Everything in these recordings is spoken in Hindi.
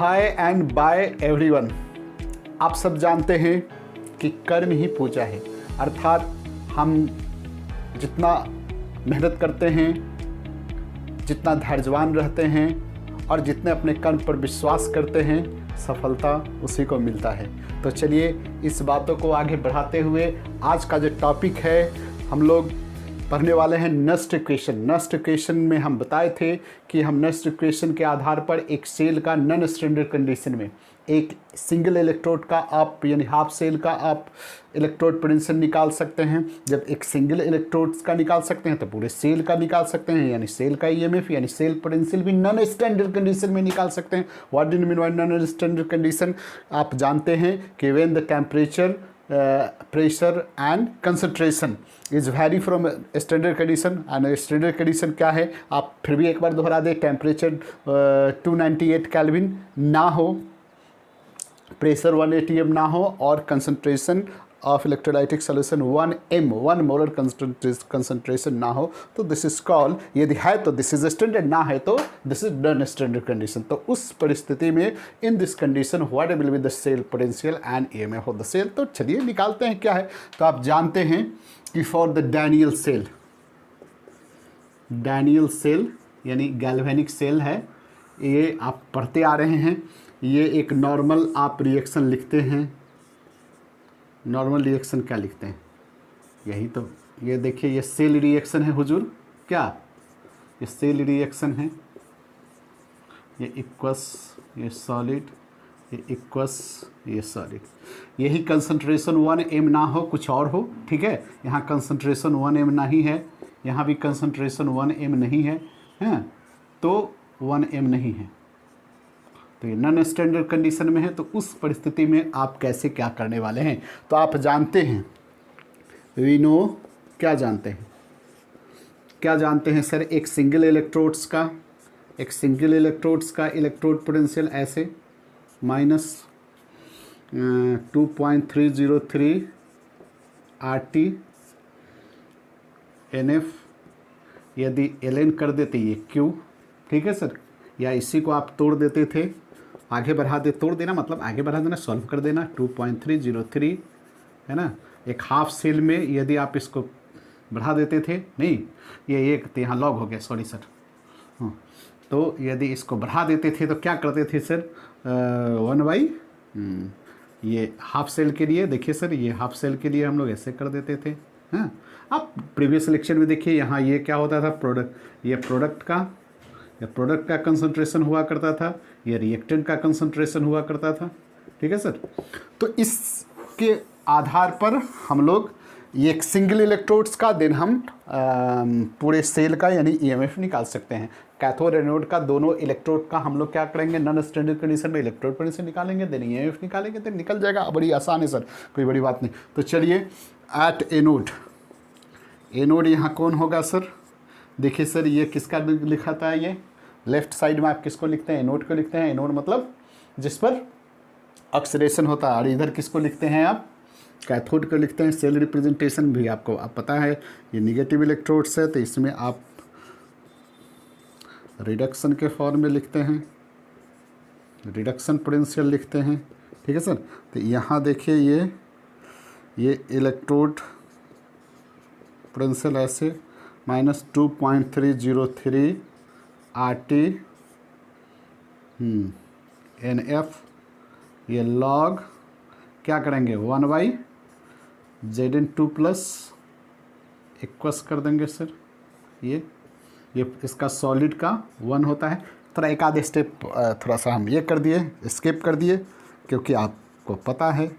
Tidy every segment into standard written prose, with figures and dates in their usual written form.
Hi and bye everyone. आप सब जानते हैं कि कर्म ही पूजा है, अर्थात हम जितना मेहनत करते हैं, जितना धैर्यवान रहते हैं और जितने अपने कर्म पर विश्वास करते हैं, सफलता उसी को मिलता है। तो चलिए इस बातों को आगे बढ़ाते हुए आज का जो टॉपिक है हम लोग पढ़ने वाले हैं नस्ट इक्वेशन। नस्ट इक्वेशन में हम बताए थे कि हम नस्ट इक्वेशन के आधार पर एक सेल का नॉन स्टैंडर्ड कंडीशन में एक सिंगल इलेक्ट्रोड का आप यानी हाफ सेल का आप इलेक्ट्रोड पोटेंशियल निकाल सकते हैं। जब एक सिंगल इलेक्ट्रोड्स का निकाल सकते हैं तो पूरे सेल का निकाल सकते हैं, यानी सेल का ईएमएफ यानी सेल पोटेंशियल भी नॉन स्टैंडर्ड कंडीशन में निकाल सकते हैं। What do you mean by non standard condition? आप जानते हैं कि when the temperature pressure and concentration is vary from standard condition. And standard condition क्या है आप फिर भी एक बार दोहरा दें। टेम्परेचर 298 केल्विन ना हो, प्रेशर 1 atm ना हो और concentration of electrolytic solution 1 molar concentration ना हो, तो दिस इज कॉल्ड, यदि है तो दिस इज स्टैंडर्ड, ना है तो this is non standard condition. तो उस परिस्थिति में in this condition what will be the cell potential and EMF of the cell. तो चलिए निकालते हैं क्या है। तो आप जानते हैं कि फॉर द डैनियल सेल यानी गैल्वेनिक सेल है, ये आप पढ़ते आ रहे हैं। ये एक नॉर्मल आप रिएक्शन लिखते हैं। नॉर्मल रिएक्शन क्या लिखते हैं? यही तो, ये देखिए ये सेल रिएक्शन है हुजूर। क्या ये सेल रिएक्शन है? ये इक्वस ये सॉलिड, ये इक्वस ये सॉलिड। यही कंसंट्रेशन 1 m ना हो, कुछ और हो, ठीक है। यहाँ कंसंट्रेशन 1 m नहीं है, यहाँ भी कंसंट्रेशन 1 m नहीं है, हैं तो 1 m नहीं है, तो ये नॉन स्टैंडर्ड कंडीशन में है। तो उस परिस्थिति में आप कैसे क्या करने वाले हैं? तो आप जानते हैं, वी नो, क्या जानते हैं सर? एक सिंगल इलेक्ट्रोड्स का इलेक्ट्रोड पोटेंशियल ऐसे माइनस 2.303 RT NF, यदि ln कर देते ये Q, ठीक है सर, या इसी को आप तोड़ देते थे, आगे बढ़ा दे, तोड़ देना मतलब आगे बढ़ा देना, सॉल्व कर देना, 2.303 है ना। एक हाफ सेल में यदि आप इसको बढ़ा देते थे, नहीं ये एक तो यहाँ लॉग हो गया, सॉरी सर। हाँ, तो यदि इसको बढ़ा देते थे तो क्या करते थे सर? 1/, ये हाफ सेल के लिए देखिए सर, ये हाफ सेल के लिए हम लोग ऐसे कर देते थे। हाँ, आप प्रीवियस लेक्चर में देखिए, यहाँ ये क्या होता था, प्रोडक्ट का कंसंट्रेशन हुआ करता था, ये रिएक्टेंट का कंसंट्रेशन हुआ करता था, ठीक है सर। तो इसके आधार पर हम लोग ये एक सिंगल इलेक्ट्रोड्स का देन हम पूरे सेल का यानी ईएमएफ निकाल सकते हैं। कैथोड एनोड का दोनों इलेक्ट्रोड का हम लोग क्या करेंगे, नॉन स्टैंडर्ड कंडीशन में इलेक्ट्रोड पोटेंशियल निकालेंगे, देन ईएमएफ निकालेंगे, देन निकल जाएगा। बड़ी आसान है सर, कोई बड़ी बात नहीं। तो चलिए एट एनोड यहाँ कौन होगा सर? देखिए सर, ये किसका लिखा था? ये लेफ्ट साइड में आप किसको लिखते हैं? एनोड को लिखते हैं। एनोड मतलब जिस पर ऑक्सीडेशन होता है। और इधर किसको लिखते हैं आप? कैथोड को लिखते हैं। सेल रिप्रेजेंटेशन भी आपको पता है, ये निगेटिव इलेक्ट्रोड्स है, तो इसमें आप रिडक्शन के फॉर्म में लिखते हैं, रिडक्शन पोटेंशियल लिखते हैं, ठीक है सर। तो यहाँ देखिए ये इलेक्ट्रोड पोटेंशियल ऐसे माइनस 2.303 RT NF, ये लॉग क्या करेंगे 1/Zn2 प्लस इक्वस कर देंगे सर। ये इसका सॉलिड का 1 होता है। थोड़ा एक आधे स्टेप थोड़ा सा हम ये कर दिए, स्किप कर दिए, क्योंकि आपको पता है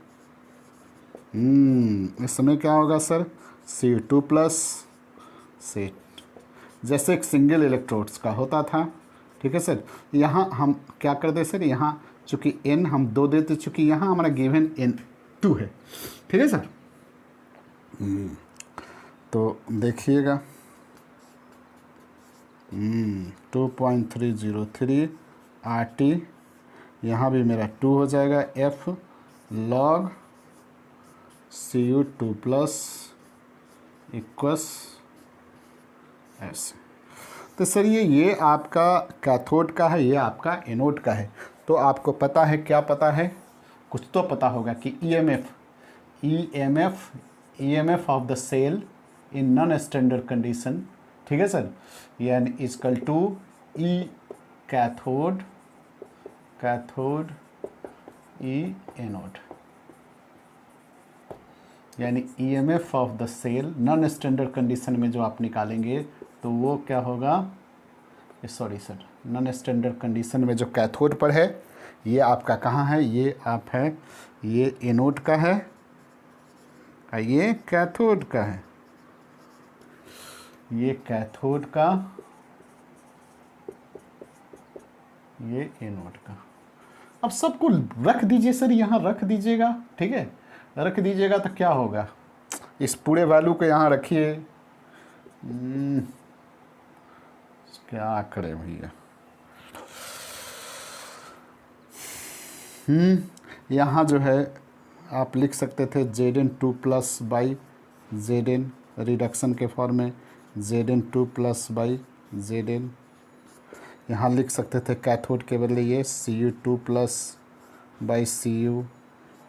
इस समय क्या होगा सर, C2 प्लस C, जैसे एक सिंगल इलेक्ट्रोड्स का होता था, ठीक है सर। यहाँ हम क्या कर दे सर, यहाँ चूँकि n हम 2 देते, चूँकि यहाँ हमारा गिवन N2 है, ठीक है सर। तो देखिएगा 2.303 RT, यहाँ भी मेरा 2 हो जाएगा, F log Cu2 plus equals ऐसे। तो सर ये आपका कैथोड का है, ये आपका एनोड का है। तो तो आपको पता है, क्या पता है, कुछ तो पता होगा कि EMF of the cell in non standard condition, ठीक है सर, यानी is equal to E cathode E anode, यानी EMF of the cell non standard condition में जो आप निकालेंगे तो वो क्या होगा, sorry sir, non standard condition में जो कैथोड पर है, ये आपका कहाँ है, ये आप है, ये एनोड का है और ये कैथोड का है, ये कैथोड का, ये एनोड का। अब सबको रख दीजिए सर, यहाँ रख दीजिएगा, ठीक है, रख दीजिएगा तो क्या होगा, इस पूरे वैल्यू को यहाँ रखिए, क्या करें भैया, यहाँ जो है आप लिख सकते थे Zn2 plus by Zn, reduction के फॉर्म में Zn2 प्लस बाई Zn, यहाँ लिख सकते थे कैथोड के बदले ये Cu2 प्लस बाई Cu,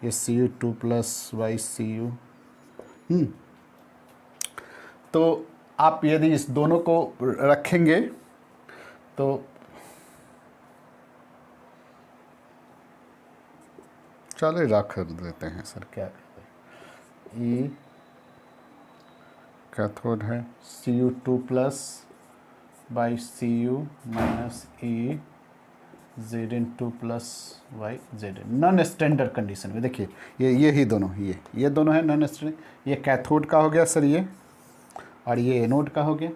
ये Cu2 प्लस बाई Cu। तो आप यदि इस दोनों को रखेंगे तो चले रख देते हैं सर, क्या करते हैं, ई कैथोड है Cu2 plus by Cu minus E Zn2 plus by Zn, non standard condition में। देखिए ये ही दोनों, ये दोनों है नॉन स्टैंडर्ड, ये कैथोड का हो गया सर ये, और ये एनोड का हो गया,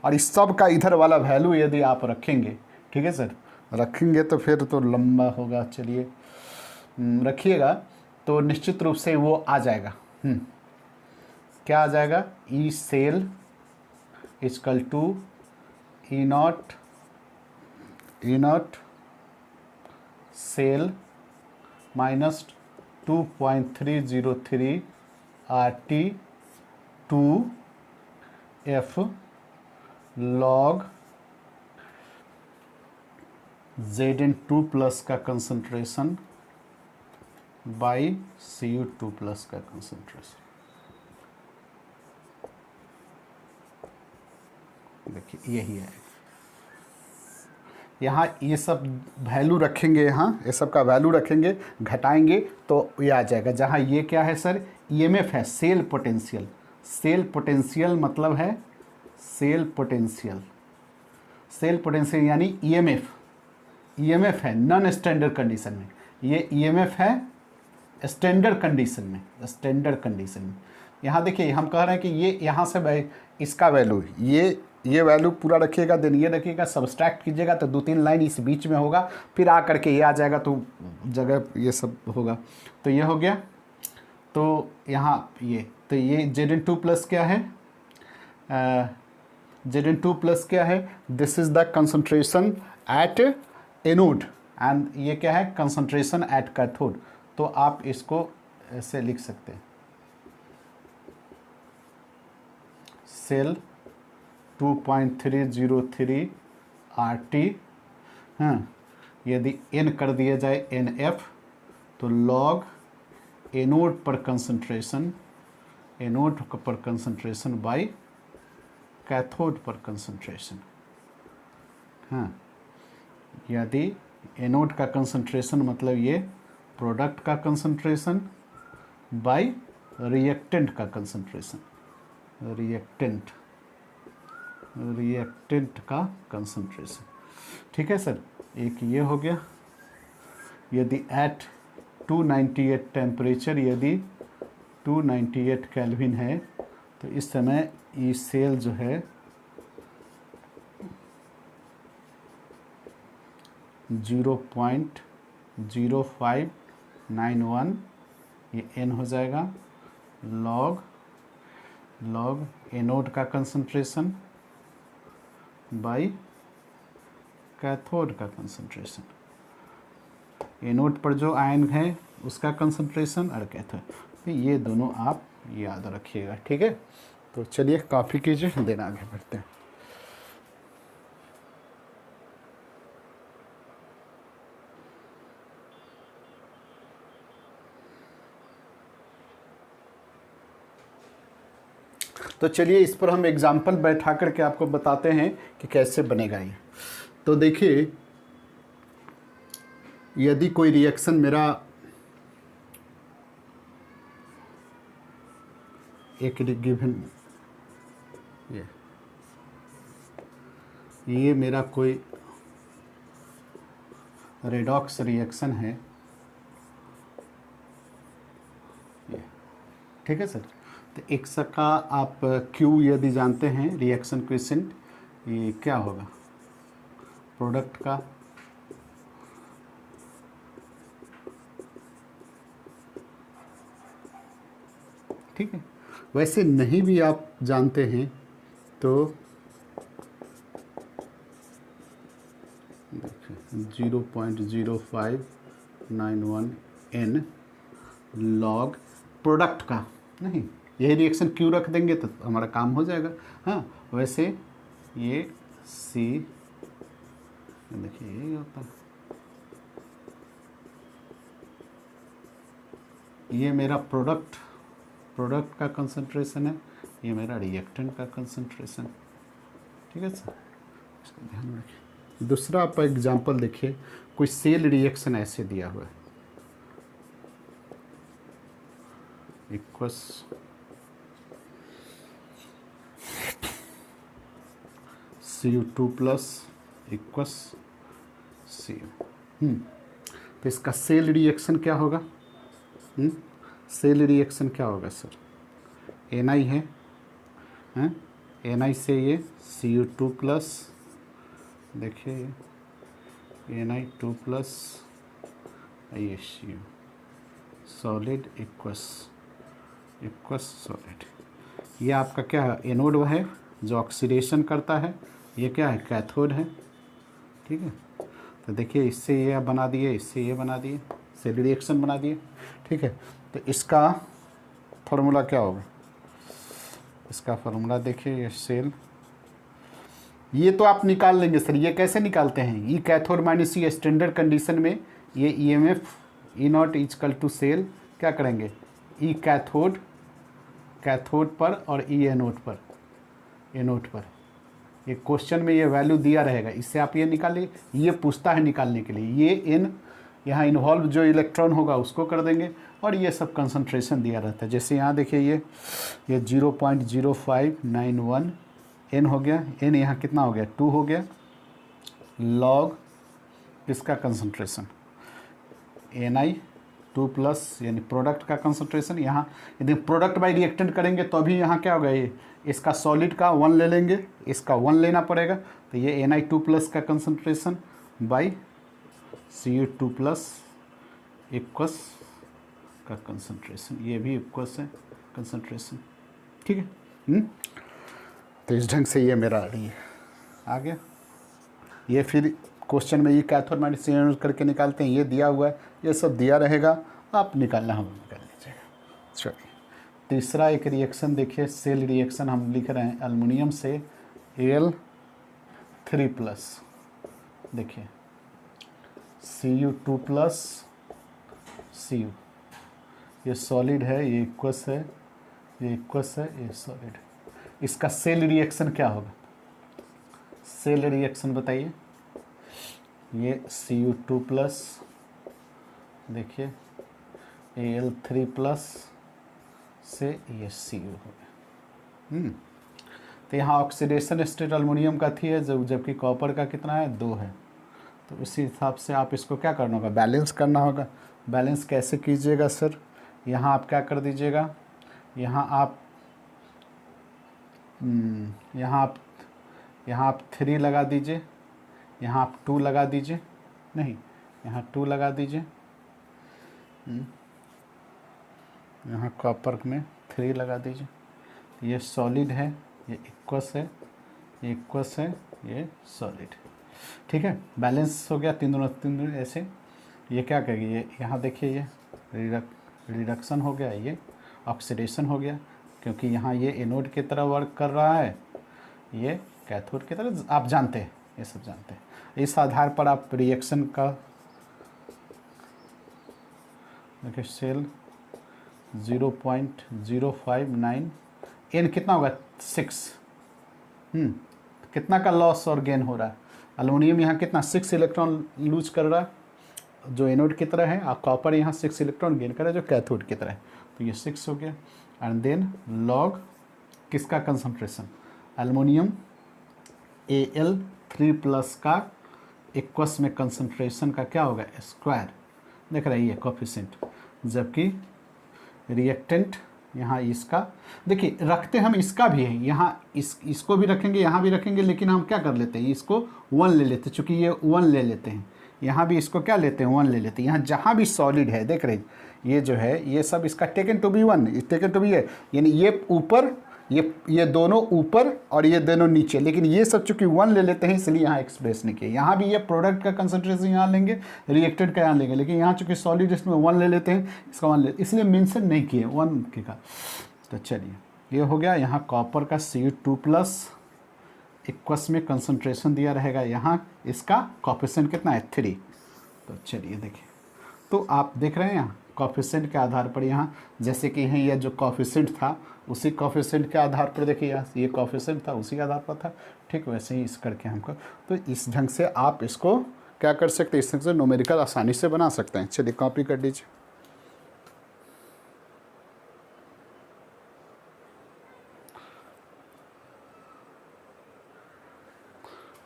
और इस सब का इधर वाला वैल्यू यदि आप रखेंगे, ठीक है सर, रखेंगे तो फिर तो लंबा होगा, चलिए रखिएगा तो निश्चित रूप से वो आ जाएगा, क्या आ जाएगा, E cell is equal to E not cell minus 2.303 RT 2F log Zn2 plus का कंसंट्रेशन बाई Cu2 प्लस का कंसंट्रेशन। देखिए यही है, यहाँ ये सब वैल्यू रखेंगे, यहाँ ये सब का वैल्यू रखेंगे, घटाएंगे तो ये आ जाएगा, जहाँ ये क्या है सर, ईएमएफ है, सेल पोटेंशियल, सेल पोटेंशियल मतलब है सेल पोटेंशियल यानी ईएमएफ है नॉन स्टैंडर्ड कंडीशन में, ये ईएमएफ है स्टैंडर्ड कंडीशन में, यहाँ देखिए हम कह रहे हैं कि ये यहाँ से इसका वैल्यू, ये वैल्यू पूरा रखिएगा, देन ये रखिएगा, सब्सट्रैक्ट कीजिएगा तो 2-3 लाइन इस बीच में होगा, फिर आ करके ये आ जाएगा, तो जगह ये सब होगा, तो ये हो गया, तो यहाँ ये, तो ये Zn2 प्लस क्या है, Zn2 प्लस क्या है, this is the concentration at anode, and ये क्या है, कंसंट्रेशन एट कैथोड, तो आप इसको ऐसे लिख सकते हैं, सेल 2.303 RT, हाँ, यदि n कर दिया जाए NF तो log एनोड पर कंसंट्रेशन बाई कैथोड पर कंसंट्रेशन, हाँ, यदि एनोड का कंसंट्रेशन मतलब ये प्रोडक्ट का कंसंट्रेशन बाई रिएक्टेंट का कंसंट्रेशन, रिएक्टेंट का कंसंट्रेशन, ठीक है सर, एक ये हो गया। यदि एट 298 टेम्परेचर, यदि 298 केल्विन है तो इस समय ये सेल जो है 0.0591, ये n हो जाएगा, लॉग एनोड का कंसंट्रेशन बाई कैथोड का कंसंट्रेशन, एनोड पर जो आयन है उसका कंसंट्रेशन और कैथोड, तो ये दोनों आप याद रखिएगा, ठीक है। तो चलिए कॉपी कीजिए, देन आगे बढ़ते हैं। तो चलिए इस पर हम एग्जाम्पल बैठा करके आपको बताते हैं कि कैसे बनेगा ये। तो देखिए, यदि कोई रिएक्शन मेरा एक गिवन, ये मेरा कोई रेडॉक्स रिएक्शन है, ये ठीक है सर। तो एक्स का आप क्यू यदि जानते हैं रिएक्शन क्वेश्चन, ये क्या होगा प्रोडक्ट का, ठीक है। वैसे नहीं भी आप जानते हैं तो 0.0591 n लॉग प्रोडक्ट का, नहीं यही रिएक्शन क्यू रख देंगे तो हमारा काम हो जाएगा। हाँ, वैसे ये सी, देखिए यही होता है, ये मेरा प्रोडक्ट का कंसंट्रेशन है, ये मेरा रिएक्टेंट का कंसंट्रेशन, ठीक है सर, इसका ध्यान रखिए। दूसरा आप एग्जांपल देखिए, कोई सेल रिएक्शन ऐसे दिया हुआ है, equals Cu2 plus equals Cu। तो इसका सेल रिएक्शन क्या होगा? सेल रिएक्शन क्या होगा सर? Na है, Na से ये Cu2 प्लस, देखिए Na2 प्लस ये Cu सॉलिड इक्वस सॉलिड। ये आपका क्या है? एनोड है जो ऑक्सीडेशन करता है, ये क्या है? कैथोड है, ठीक है। तो देखिए इससे ये बना दिए, इससे ये बना दिए, सेल रिएक्शन बना दिए, ठीक है। तो इसका फार्मूला क्या होगा? इसका फार्मूला देखिए, ये सेल, ये तो आप निकाल लेंगे सर। ये कैसे निकालते हैं? E cathode minus E standard condition में ये EMF E not is equal to cell क्या करेंगे? ई कैथोड पर और ई एनोड पर, ये क्वेश्चन में ये वैल्यू दिया रहेगा, इससे आप ये निकालिए। ये पूछता है निकालने के लिए, ये एन यहाँ इन्वॉल्व जो इलेक्ट्रॉन होगा उसको कर देंगे, और ये सब कंसंट्रेशन दिया रहता है। जैसे यहाँ देखिए ये 0.0591 n हो गया, n यहाँ कितना हो गया? 2 हो गया, लॉग इसका कंसंट्रेशन Na2 प्लस यानी प्रोडक्ट का कंसंट्रेशन। यहाँ यदि प्रोडक्ट बाई रिएक्टेंट करेंगे तो अभी यहाँ क्या होगा? ये इसका सॉलिड का 1 ले लेंगे, इसका 1 लेना पड़ेगा, तो ये Na2 प्लस का कंसंट्रेशन बाई Cu2 प्लस इक्वस का कंसंट्रेशन, ये भी इक्वस है कंसंट्रेशन, ठीक है। तो इस ढंग से ये मेरा ये आ गया। ये फिर क्वेश्चन में ये कैथोड माइनस एनोड करके निकालते हैं, ये दिया हुआ है, ये सब दिया रहेगा, आप निकालना हम निकाल लीजिएगा। चलिए तीसरा एक रिएक्शन देखिए, सेल रिएक्शन हम लिख रहे हैं एल्युमिनियम से Al3 प्लस, देखिए Cu2 प्लस Cu, ये सॉलिड है, ये इक्वस है, ये इक्वस है, ये सॉलिड है। इसका सेल रिएक्शन क्या होगा? सेल रिएक्शन बताइए। ये Cu2 प्लस, देखिए Al3 प्लस से ये Cu हो गया। तो यहाँ ऑक्सीडेशन स्टेट एल्युमिनियम का थी है, जबकि कॉपर का कितना है? 2 है। तो उसी हिसाब से आप इसको क्या करना होगा? बैलेंस करना होगा। बैलेंस कैसे कीजिएगा सर? यहाँ आप क्या कर दीजिएगा, यहाँ आप 3 लगा दीजिए, यहाँ आप 2 लगा दीजिए, नहीं यहाँ 2 लगा दीजिए, यहाँ कॉपर में 3 लगा दीजिए। ये सॉलिड है, ये इक्वस है, ये इक्वस है, ये सॉलिड, ठीक है। बैलेंस हो गया, 3 दूनी ऐसे। ये क्या कहेगी? ये यहाँ देखिए, ये रिडक्शन हो गया, ये ऑक्सीडेशन हो गया, क्योंकि यहाँ ये एनोड की तरह वर्क कर रहा है, ये कैथोड की तरह, आप जानते हैं, ये सब जानते हैं। इस आधार पर आप रिएक्शन का देखिए, सेल 0.059 एन कितना होगा 6। कितना का लॉस और गेन हो रहा है? एल्युमिनियम यहाँ कितना 6 इलेक्ट्रॉन लूज कर रहा है जो एनोड की तरह है, और कॉपर यहाँ 6 इलेक्ट्रॉन गेन कर रहा है जो कैथोड की तरह है। तो ये 6 हो गया। एंड देन लॉग किसका कंसंट्रेशन, एल्युमिनियम Al3+ का इक्वस में कंसंट्रेशन का क्या होगा स्क्वायर, देख रहे हैं कोफिशिएंट, जबकि रिएक्टेंट यहाँ इसका, देखिए रखते हम इसका भी है यहाँ, इसको भी रखेंगे यहाँ भी रखेंगे, लेकिन हम क्या कर लेते हैं इसको 1 ले लेते हैं, चूँकि ये 1 ले लेते हैं, यहाँ भी इसको क्या लेते हैं 1 ले लेते हैं। यहाँ जहाँ भी सॉलिड है देख रहे हैं ये जो है ये सब इसका taken to be 1, taken to be है, यानी ये ऊपर ये दोनों ऊपर और ये दोनों नीचे, लेकिन ये सब चूंकि 1 ले लेते हैं इसलिए यहाँ एक्सप्रेस नहीं किया। यहाँ भी ये प्रोडक्ट का कंसंट्रेशन यहाँ लेंगे, रिएक्टेड का यहाँ लेंगे, लेकिन यहाँ चूंकि सॉलिड इसमें 1 ले लेते हैं, इसका 1 ले, इसलिए मेंशन नहीं किए 1 के का। तो चलिए ये हो गया। यहाँ कॉपर का Cu2+ इक्वस में कंसंट्रेशन दिया रहेगा, यहाँ इसका कोफिशिएंट कितना है 3। तो चलिए देखिए, तो आप देख रहे हैं यहाँ कोफिशिएंट के आधार पर, यहाँ जैसे कि यहाँ यह जो कोफिशिएंट था उसी कोफिशिएंट के आधार पर, देखिए यहाँ ये कोफिशिएंट था उसी के आधार पर था, ठीक वैसे ही इस करके हमको, तो इस ढंग से आप इसको क्या कर सकते हैं, इस ढंग से न्यूमेरिकल आसानी से बना सकते हैं। चलिए कॉपी कर लीजिए।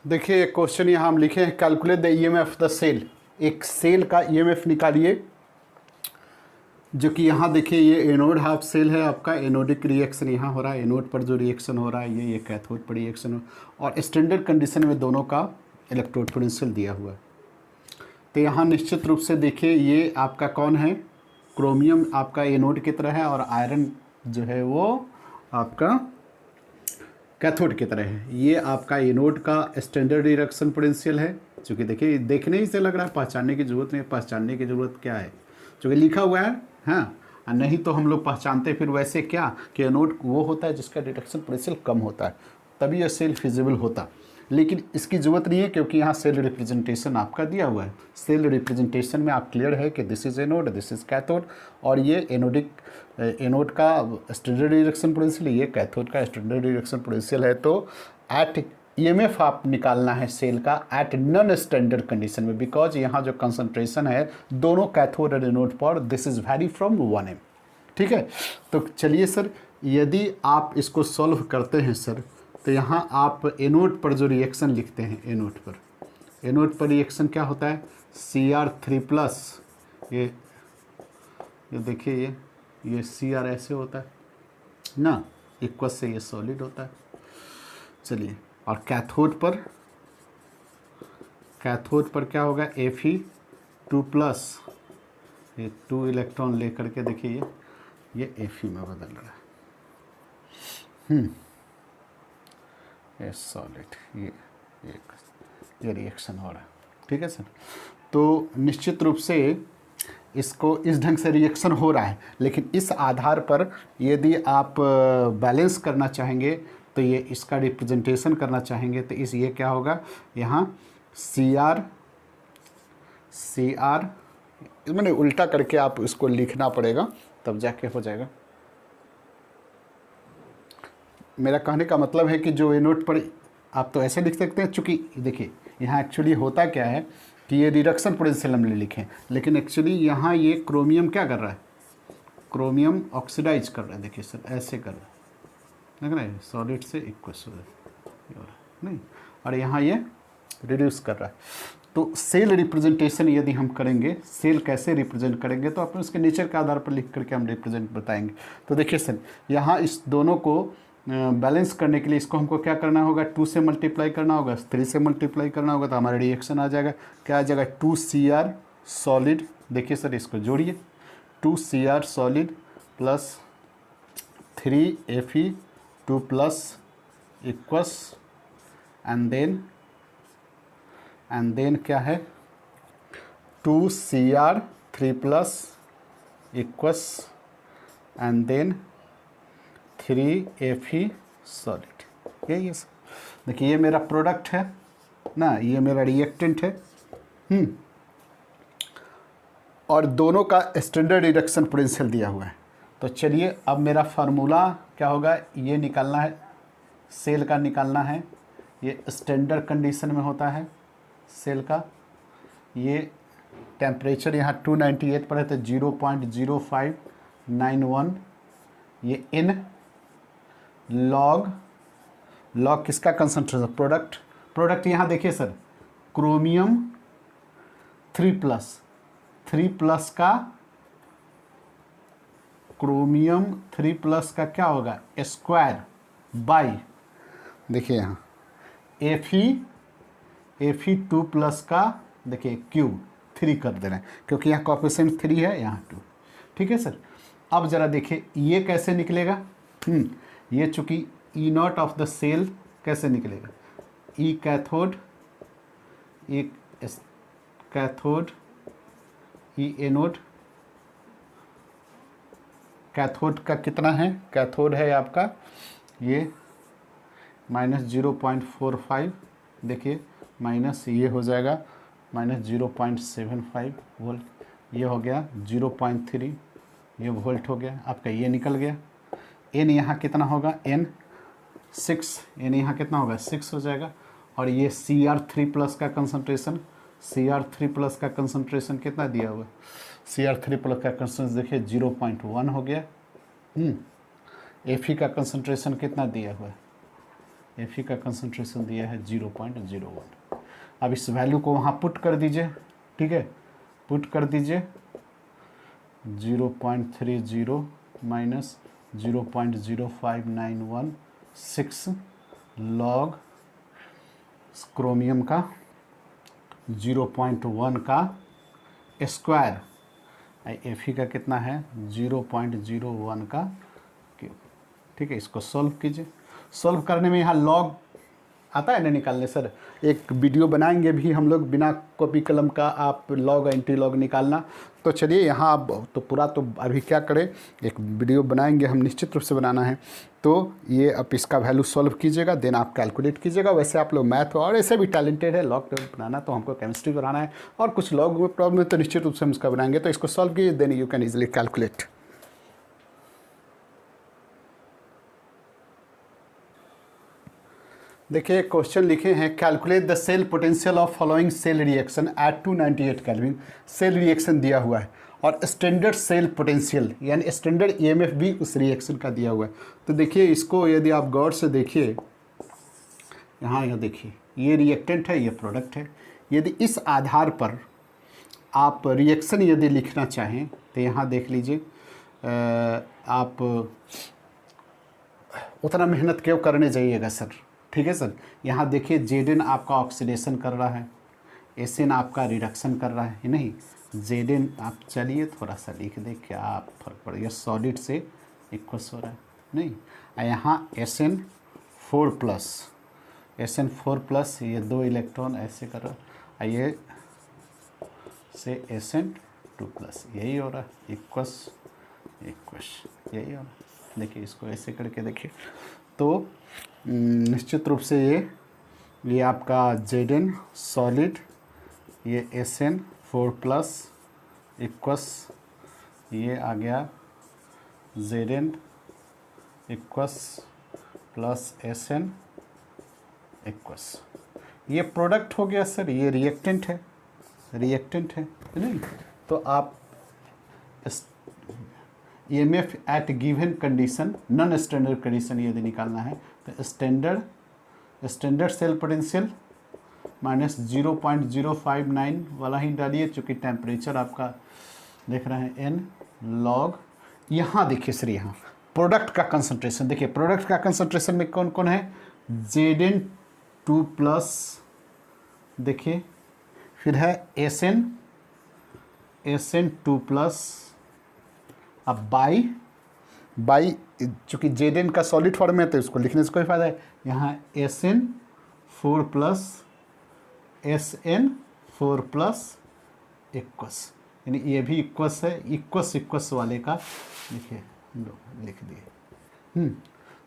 देखिए एक क्वेश्चन यहाँ हम लिखे हैं, calculate the EMF the cell, एक सेल का ईएमएफ निकालिए, जो कि यहाँ देखिए ये एनोड हाफ सेल है आपका, एनोडिक रिएक्शन यहाँ हो रहा है, एनोड पर जो रिएक्शन हो रहा है ये कैथोड पर रिएक्शन हो, और स्टैंडर्ड कंडीशन में दोनों का इलेक्ट्रोड पोटेंशियल दिया हुआ है। तो यहाँ निश्चित रूप से देखिए ये आपका कौन है, क्रोमियम आपका एनोड की तरह है, और आयरन जो है वो आपका कैथोड की तरह है। ये आपका एनोड का स्टैंडर्ड रिएक्शन पोटेंशियल है, चूँकि देखिए देखने ही से लग रहा है, पहचानने की ज़रूरत नहीं, पहचानने की ज़रूरत क्या है, चूँकि लिखा हुआ है, हाँ, नहीं तो हम लोग पहचानते फिर वैसे क्या कि एनोड वो होता है जिसका रिडक्शन पोटेंशियल कम होता है, तभी यह सेल फिजिबल होता, लेकिन इसकी ज़रूरत नहीं है क्योंकि यहाँ सेल रिप्रेजेंटेशन आपका दिया हुआ है। सेल रिप्रेजेंटेशन में आप क्लियर है कि this is anode, this is cathode, और ये एनोड का स्टैंडर्ड रिडक्शन पोटेंशियल, ये कैथोड का स्टैंडर्ड रिडक्शन पोटेंशियल है। तो एट ईएमएफ आप निकालना है सेल का एट नॉन स्टैंडर्ड कंडीशन में, बिकॉज यहाँ जो कंसंट्रेशन है दोनों कैथोड और एनोड पर, this is very from 1m, ठीक है। तो चलिए सर, यदि आप इसको सॉल्व करते हैं सर, तो यहाँ आप एनोड पर जो रिएक्शन लिखते हैं, एनोड पर रिएक्शन क्या होता है Cr3+, ये देखिए ये Cr ऐसे होता है ना, इक्वस से ये सॉलिड होता है। चलिए, और कैथोड पर क्या होगा Fe2+, ये 2 इलेक्ट्रॉन लेकर के देखिए ये Fe में बदल रहा है, ये सॉलिड, ये रिएक्शन हो रहा है, ठीक है सर। तो निश्चित रूप से इसको इस ढंग से रिएक्शन हो रहा है, लेकिन इस आधार पर यदि आप बैलेंस करना चाहेंगे तो ये इसका रिप्रेजेंटेशन करना चाहेंगे तो इस ये क्या होगा, यहाँ Cr मैंने उल्टा करके आप इसको लिखना पड़ेगा तब जाके हो जाएगा। मेरा कहने का मतलब है कि जो एनोड पर आप तो ऐसे लिख सकते हैं, चूँकि देखिए यहाँ एक्चुअली होता क्या है कि ये रिडक्शन पोटेंशियल हमने लिखे, लेकिन एक्चुअली यहाँ ये क्रोमियम क्या कर रहा है, क्रोमियम ऑक्सीडाइज कर रहा है, देखिए सर ऐसे कर रहा है, लग रहा है सॉलिड से इक्वस हो रहा है नहीं, और यहाँ ये रिड्यूस कर रहा है। तो सेल रिप्रेजेंटेशन यदि हम करेंगे, सेल कैसे रिप्रेजेंट करेंगे, तो अपने उसके नेचर के आधार पर लिख करके हम रिप्रेजेंट बताएंगे। तो देखिए सर, यहाँ इस दोनों को बैलेंस करने के लिए इसको हमको क्या करना होगा, 2 से मल्टीप्लाई करना होगा, 3 से मल्टीप्लाई करना होगा, तो हमारा रिएक्शन आ जाएगा, क्या आ जाएगा 2Cr सॉलिड, देखिए सर इसको जोड़िए, 2Cr solid plus 3Fe2+ equals and then क्या है 2Cr3+ equals and then 3Fe solid, यही है। देखिए ये मेरा प्रोडक्ट है ना, ये मेरा रिएक्टेंट है, और दोनों का स्टैंडर्ड रिडक्शन पोटेंशियल दिया हुआ है। तो चलिए अब मेरा फार्मूला क्या होगा, ये निकालना है, सेल का निकालना है। ये स्टैंडर्ड कंडीशन में होता है सेल का। ये टेम्परेचर यहाँ 298 पर है तो 0.0591। ये इन लॉग किसका कंसंट्रेशन, प्रोडक्ट यहाँ देखिए सर, क्रोमियम 3+ का क्रोमियम 3+ का क्या होगा स्क्वायर बाई, देखिए यहाँ Fe2+ का देखिए क्यूब 3 कर दे रहे हैं क्योंकि यहाँ कोएफिशिएंट 3 है, यहाँ 2। ठीक है सर। अब ज़रा देखिए ये कैसे निकलेगा। ये चूँकि E0 ऑफ द सेल कैसे निकलेगा, E cathode, E anode. Cathode का कितना है, कैथोड है आपका ये -0.45, देखिए माइनस ये हो जाएगा -0.75 वोल्ट, ये हो गया 0.3, ये वोल्ट हो गया आपका, ये निकल गया। एन यहाँ कितना होगा, एन 6, एन यहाँ कितना होगा 6 हो जाएगा। और ये Cr3+ का कंसंट्रेशन, Cr3+ का कंसंट्रेशन कितना दिया हुआ है, Cr3+ का कंसंट्रेशन देखिए 0.1 हो गया। Fe का कंसंट्रेशन कितना दिया हुआ है, Fe का कंसंट्रेशन दिया है 0.01। अब इस वैल्यू को वहाँ पुट कर दीजिए, ठीक है, पुट कर दीजिए 0.30 माइनस 0.0591 लॉग क्रोमियम का 0.1 का स्क्वायर, Fe का कितना है 0.01 का क्यूब। ठीक है, इसको सॉल्व कीजिए। सॉल्व करने में यहाँ लॉग आता है ना निकालने, सर एक वीडियो बनाएंगे भी हम लोग बिना कॉपी कलम का, आप लॉग एंटी लॉग निकालना। तो चलिए यहाँ आप तो पूरा तो अभी क्या करें, एक वीडियो बनाएंगे हम, निश्चित रूप से बनाना है। तो ये अब इसका वैल्यू सॉल्व कीजिएगा, देन आप कैलकुलेट कीजिएगा। वैसे आप लोग मैथ और ऐसे भी टैलेंटेड है, लॉग बनाना, तो हमको केमिस्ट्री बनाना है और कुछ लॉग में प्रॉब्लम है तो निश्चित रूप से हम इसका बनाएंगे। तो इसको सॉल्व कीजिए, then you can easily calculate. देखिए क्वेश्चन लिखे हैं, calculate the cell potential of following cell reaction at 298 kelvin. Cell reaction दिया हुआ है और स्टैंडर्ड सेल पोटेंशियल यानी स्टैंडर्ड ईएमएफ भी उस रिएक्शन का दिया हुआ है। तो देखिए इसको यदि आप गौर से देखिए, यहाँ देखिए ये रिएक्टेंट है, ये प्रोडक्ट है। यदि इस आधार पर आप रिएक्शन यदि लिखना चाहें तो यहाँ देख लीजिए, आप उतना मेहनत क्यों करने जाइएगा सर। ठीक है सर, यहाँ देखिए Zn आपका ऑक्सीडेशन कर रहा है, Sn आपका रिडक्शन कर रहा है नहीं। Zn आप चलिए थोड़ा सा लिख दे, क्या फर्क पड़ेगा, सॉलिड से इक्वल हो रहा है नहीं। यहाँ SN4+, ये 2 इलेक्ट्रॉन ऐसे कर रहा है, ये से SN2+, यही हो रहा है, इक्वस यही हो रहा है। देखिए इसको ऐसे करके देखिए, तो निश्चित रूप से ये आपका Zn सॉलिड, ये SN4+ इक्वस, ये आ गया Zn equals plus Sn equals, ये प्रोडक्ट हो गया सर, ये रिएक्टेंट है नहीं। तो आप EMF at given condition, non standard condition यदि निकालना है तो स्टैंडर्ड सेल पोटेंशियल माइनस 0.059 वाला ही डालिए, चूँकि टेम्परेचर आपका देख रहे हैं n लॉग। यहाँ देखिए सर, यहाँ प्रोडक्ट का कंसंट्रेशन देखिए, प्रोडक्ट का कंसंट्रेशन में कौन कौन है, Zn2+, देखिए फिर है SN2+, अब बाई चूँकि Zn का सॉलिड फॉर्म में है तो इसको लिखने से कोई फ़ायदा है, यहाँ SN4+ इक्वस, यानी ये भी इक्वस है, इक्वस वाले का देखिए लिख दिए।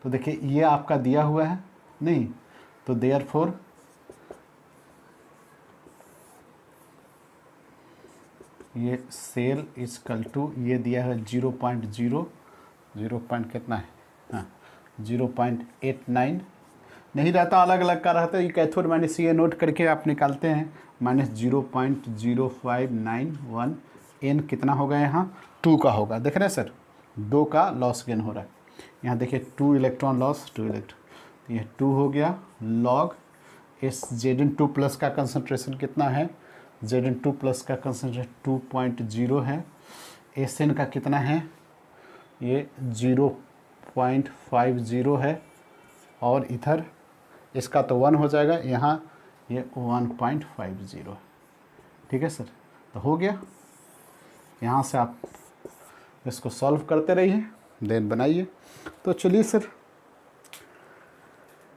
तो देखिए ये आपका दिया हुआ है नहीं, तो देयरफॉर ये सेल इजकल टू, ये दिया है 0.0 0 पॉइंट कितना है, हाँ 0.89 नहीं रहता, अलग अलग का रहता है। ये कैथोड माइनस ये नोट करके आप निकालते हैं, माइनस 0.0591 एन कितना होगा यहाँ 2 का होगा, देख रहे हैं सर 2 का लॉस गेन हो रहा है। यहाँ देखिए 2 इलेक्ट्रॉन लॉस, 2 इलेक्ट्रॉन, ये 2 हो गया लॉग इस Zn2 प्लस का कंसंट्रेशन कितना है, Zn2 प्लस का कंसंट्रेशन 2.0 है, Sn का कितना है ये 0.50 है, और इधर इसका तो 1 हो जाएगा, यहाँ ये 1.50 है। ठीक है सर, तो हो गया। यहाँ से आप इसको सॉल्व करते रहिए, देन बनाइए। तो चलिए सर,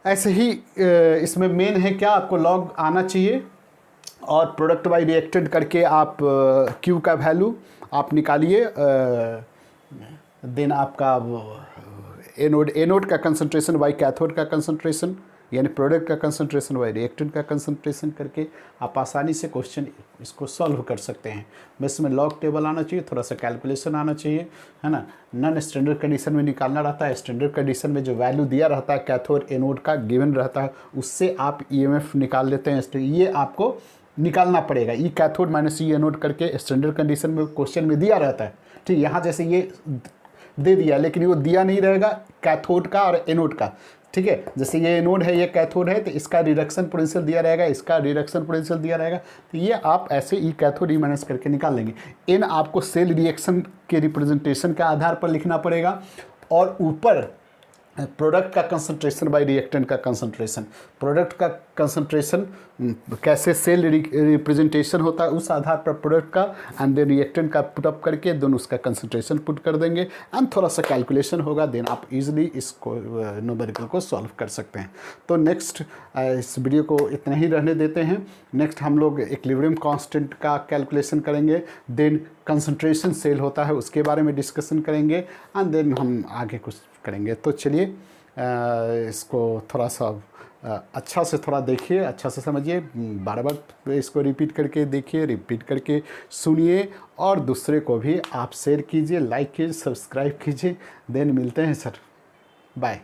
ऐसे ही इसमें मेन है क्या, आपको लॉग आना चाहिए और प्रोडक्ट बाय रिएक्टेड करके आप क्यू का वैल्यू आप निकालिए, देन आपका एनोड का कंसंट्रेशन बाय कैथोड का कंसंट्रेशन, यानी प्रोडक्ट का कंसंट्रेशन बाय रिएक्टेंट का कंसंट्रेशन करके आप आसानी से क्वेश्चन इसको सॉल्व कर सकते हैं। बस में लॉग टेबल आना चाहिए, थोड़ा सा कैलकुलेशन आना चाहिए, है ना। नॉन स्टैंडर्ड कंडीशन में निकालना रहता है, स्टैंडर्ड कंडीशन में जो वैल्यू दिया रहता है कैथोड एनोड का गिवन रहता है, उससे आप ईएमएफ निकाल लेते हैं। तो ये आपको निकालना पड़ेगा, ई कैथोड माइनस ई एनोड करके स्टैंडर्ड कंडीशन में क्वेश्चन में दिया रहता है। ठीक, यहाँ जैसे ये दे दिया, लेकिन वो दिया नहीं रहेगा कैथोड का और एनोड का। ठीक है, जैसे ये एनोड है ये कैथोड है, तो इसका रिडक्शन पोटेंशियल दिया रहेगा, इसका रिडक्शन पोटेंशियल दिया रहेगा। तो ये आप ऐसे ई कैथोड ई माइनस करके निकाल लेंगे। इन आपको सेल रिएक्शन के रिप्रेजेंटेशन के आधार पर लिखना पड़ेगा, और ऊपर प्रोडक्ट का कंसंट्रेशन बाय रिएक्टेंट का कंसंट्रेशन, प्रोडक्ट का कंसंट्रेशन कैसे सेल रिप्रेजेंटेशन होता है उस आधार पर प्रोडक्ट का, एंड देन रिएक्टेंट का पुट अप करके दोनों उसका कंसंट्रेशन पुट कर देंगे, एंड थोड़ा सा कैलकुलेशन होगा, देन आप इजीली इसको न्यूमेरिकल को सॉल्व कर सकते हैं। तो नेक्स्ट इस वीडियो को इतना ही रहने देते हैं। नेक्स्ट हम लोग इक्विलिब्रियम कांस्टेंट का कैलकुलेशन करेंगे, देन कंसंट्रेशन सेल होता है उसके बारे में डिस्कशन करेंगे, एंड देन हम आगे कुछ करेंगे। तो चलिए इसको थोड़ा सा अच्छा से थोड़ा देखिए, अच्छा से समझिए, बार बार इसको रिपीट करके देखिए, रिपीट करके सुनिए, और दूसरे को भी आप शेयर कीजिए, लाइक कीजिए, सब्सक्राइब कीजिए। देन मिलते हैं सर, बाय।